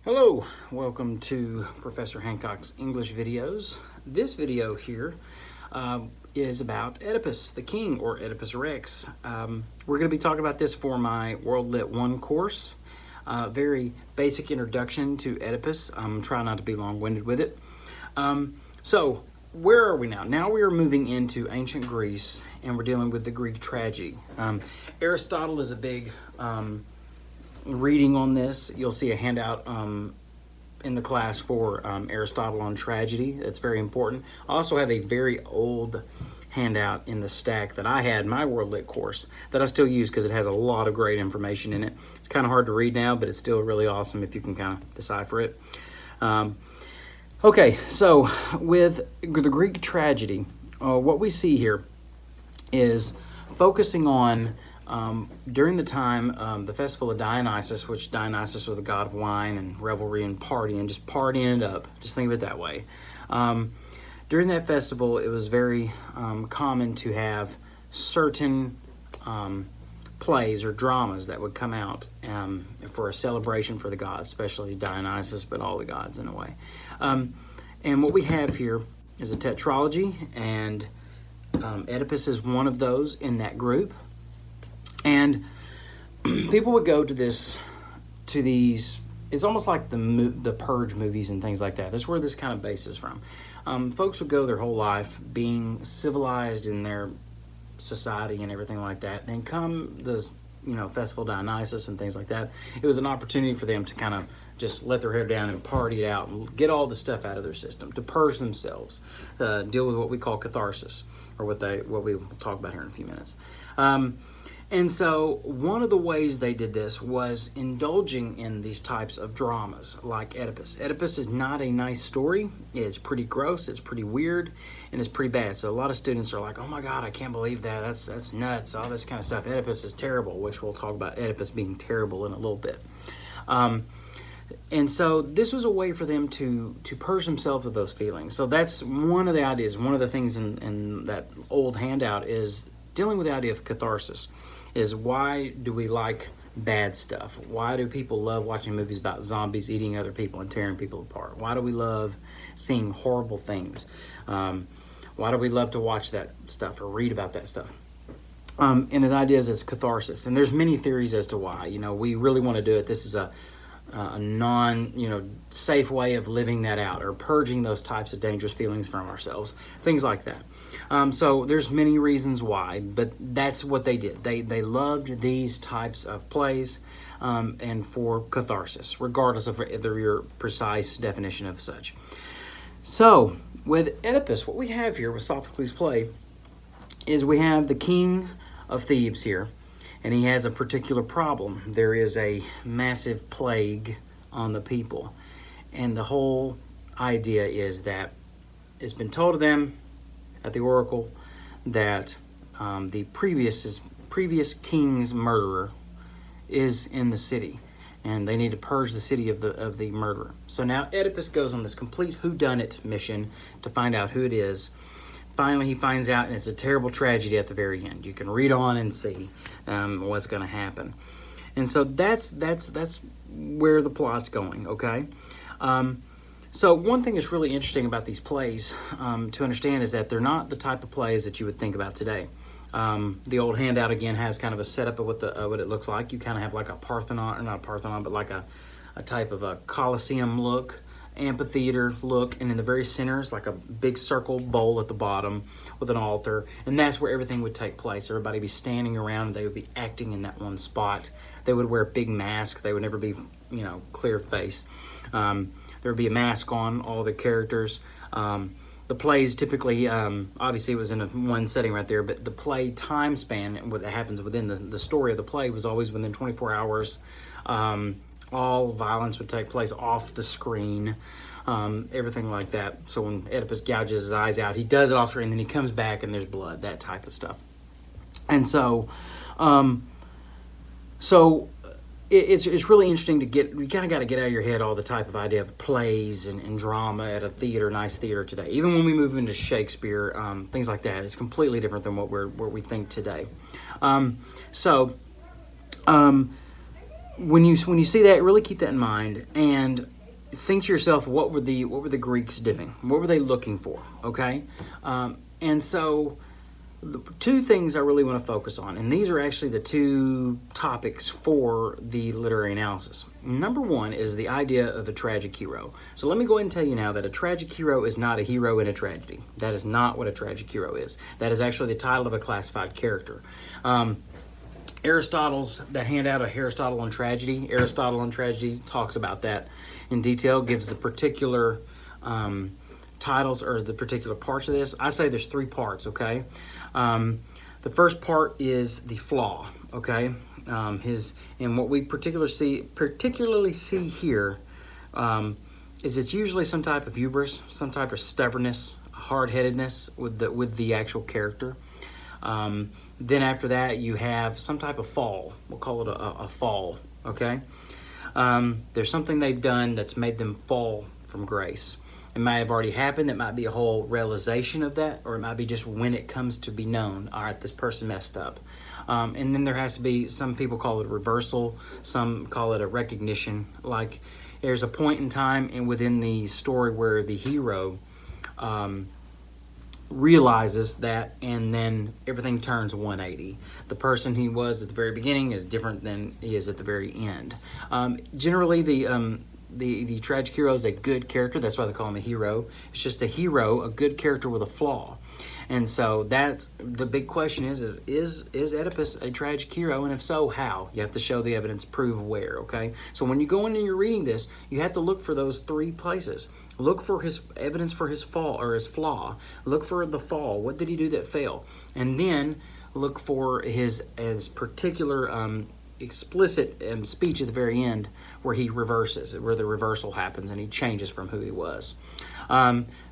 Hello, welcome to Professor Hancock's English videos. This video here is about Oedipus the King, or Oedipus Rex. We're going to be talking about this for my World Lit 1 course. Very basic introduction to Oedipus. I'm trying not to be long-winded with it. So, where are we now? Now we are moving into ancient Greece, and we're dealing with the Greek tragedy. Aristotle is a big reading on this. You'll see a handout in the class for Aristotle on tragedy. That's very important. I also have a very old handout in the stack that I had in my World Lit course that I still use because it has a lot of great information in it. It's kind of hard to read now, but it's still really awesome if you can kind of decipher it. Okay, so with the Greek tragedy, what we see here is focusing on during the time, the festival of Dionysus, which Dionysus was the god of wine and revelry and partying, just partying it up. Just think of it that way. During that festival, it was very common to have certain plays or dramas that would come out for a celebration for the gods, especially Dionysus, but all the gods in a way. And what we have here is a tetralogy, and Oedipus is one of those in that group. And people would go to these, it's almost like the Purge movies and things like that. That's where this kind of base is from. Folks would go their whole life being civilized in their society and everything like that. Then come this, festival Dionysus and things like that. It was an opportunity for them to kind of just let their hair down and party it out and get all the stuff out of their system, to purge themselves, deal with what we call catharsis, or what we will talk about here in a few minutes. And so one of the ways they did this was indulging in these types of dramas like Oedipus. Oedipus is not a nice story. It's pretty gross, it's pretty weird, and it's pretty bad. So a lot of students are like, oh my God, I can't believe that. That's nuts, all this kind of stuff. Oedipus is terrible, which we'll talk about Oedipus being terrible in a little bit. And so this was a way for them to purge themselves of those feelings. So that's one of the ideas. One of the things in that old handout is dealing with the idea of catharsis. Is why do we like bad stuff? Why do people love watching movies about zombies eating other people and tearing people apart? Why do we love seeing horrible things? Why do we love to watch that stuff or read about that stuff? And the idea is it's catharsis. And there's many theories as to why. We really want to do it. This is a safe way of living that out, or purging those types of dangerous feelings from ourselves, things like that. So there's many reasons why, but that's what they did. They loved these types of plays, and for catharsis, regardless of your precise definition of such. So with Oedipus, what we have here with Sophocles' play is we have the king of Thebes here, and he has a particular problem. There is a massive plague on the people. And the whole idea is that it's been told to them at the oracle that the previous king's murderer is in the city, and they need to purge the city of the murderer. So now Oedipus goes on this complete whodunit mission to find out who it is. Finally, he finds out, and it's a terrible tragedy at the very end. You can read on and see what's going to happen. And so that's where the plot's going, okay? So one thing that's really interesting about these plays to understand is that they're not the type of plays that you would think about today. The old handout, again, has kind of a setup of what it looks like. You kind of have like a Parthenon, or not a Parthenon, but like a type of a Colosseum look, amphitheater look, and in the very center is like a big circle bowl at the bottom with an altar, and that's where everything would take place. Everybody would be standing around, and they would be acting in that one spot. They would wear big masks. They would never be, clear face. There would be a mask on all the characters. The plays typically, obviously it was in one setting right there, but the play time span, what happens within the story of the play, was always within 24 hours. All violence would take place off the screen, everything like that. So when Oedipus gouges his eyes out, he does it off screen, then he comes back and there's blood, that type of stuff. And so, it's really interesting to you kind of got to get out of your head all the type of idea of plays and drama at a nice theater today. Even when we move into Shakespeare, things like that, it's completely different than what we think today. when you see that, really keep that in mind and think to yourself, what were the Greeks doing? What were they looking for? Okay, and so the two things I really want to focus on, and these are actually the two topics for the literary analysis. Number one is the idea of a tragic hero. So let me go ahead and tell you now that a tragic hero is not a hero in a tragedy. That is not what a tragic hero is. That is actually the title of a classified character. Aristotle's, that handout of Aristotle on Tragedy talks about that in detail, gives the particular titles or the particular parts of this. I say there's three parts, okay? The first part is the flaw, okay? And what we particularly see here is it's usually some type of hubris, some type of stubbornness, hard-headedness with the actual character. Then after that, you have some type of fall. We'll call it a fall, okay? There's something they've done that's made them fall from grace. It might have already happened. It might be a whole realization of that, or it might be just when it comes to be known, all right, this person messed up. And then there has to be, some people call it a reversal, some call it a recognition. Like there's a point in time and within the story where the hero realizes that, and then everything turns 180. The person he was at the very beginning is different than he is at the very end. Generally, the tragic hero is a good character. That's why they call him a hero. It's just a hero, a good character with a flaw. And so that's the big question is Oedipus a tragic hero? And if so, how? You have to show the evidence, prove where, okay? So when you go in and you're reading this, you have to look for those three places. Look for his evidence for his fall or his flaw. Look for the fall. What did he do that failed? And then look for his particular explicit speech at the very end where he reverses, where the reversal happens and he changes from who he was.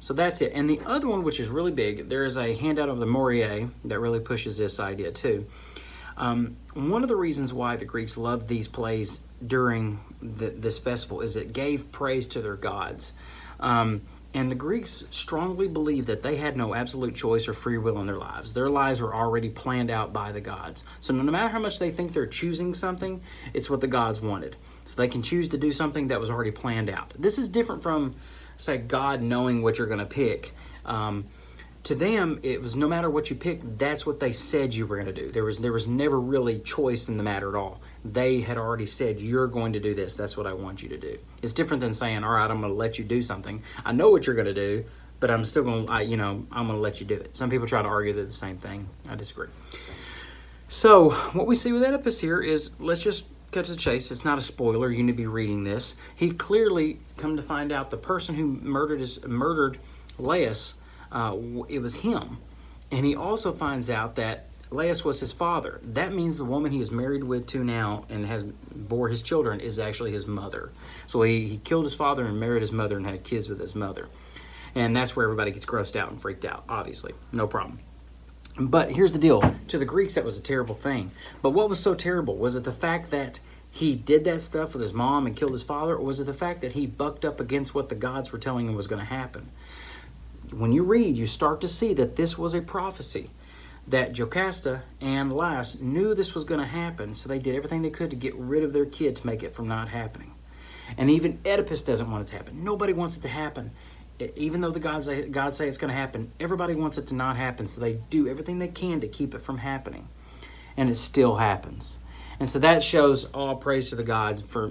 So that's it. And the other one, which is really big, there is a handout of the Morier that really pushes this idea too. One of the reasons why the Greeks loved these plays during this festival is it gave praise to their gods. And the Greeks strongly believed that they had no absolute choice or free will in their lives. Their lives were already planned out by the gods. So no matter how much they think they're choosing something, it's what the gods wanted. So they can choose to do something that was already planned out. This is different from, say, God knowing what you're going to pick. To them, it was no matter what you picked, that's what they said you were going to do. There was never really choice in the matter at all. They had already said, you're going to do this. That's what I want you to do. It's different than saying, all right, I'm going to let you do something. I know what you're going to do, but I'm still going to, I'm going to let you do it. Some people try to argue they're the same thing. I disagree. So what we see with Oedipus here is, let's just cut to the chase. It's not a spoiler. You need to be reading this. He clearly, come to find out, the person who murdered Laius, it was him. And he also finds out that Laius was his father. That means the woman he is married to now and has bore his children is actually his mother. So he killed his father and married his mother and had kids with his mother. And that's where everybody gets grossed out and freaked out, obviously. No problem. But here's the deal. To the Greeks, that was a terrible thing. But what was so terrible? Was it the fact that he did that stuff with his mom and killed his father? Or was it the fact that he bucked up against what the gods were telling him was going to happen? When you read, you start to see that this was a prophecy, that Jocasta and Laius knew this was going to happen, so they did everything they could to get rid of their kid to make it from not happening. And even Oedipus doesn't want it to happen. Nobody wants it to happen. Even though the gods say it's going to happen, everybody wants it to not happen, so they do everything they can to keep it from happening. And it still happens. And so that shows all praise to the gods for,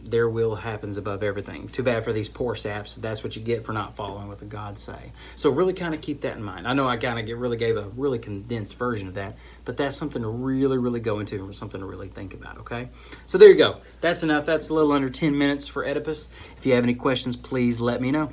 their will happens above everything. Too bad for these poor saps. That's what you get for not following what the gods say. So really kind of keep that in mind. I know I kind of really gave a really condensed version of that, but that's something to really, really go into and something to really think about, okay? So there you go. That's enough. That's a little under 10 minutes for Oedipus. If you have any questions, please let me know.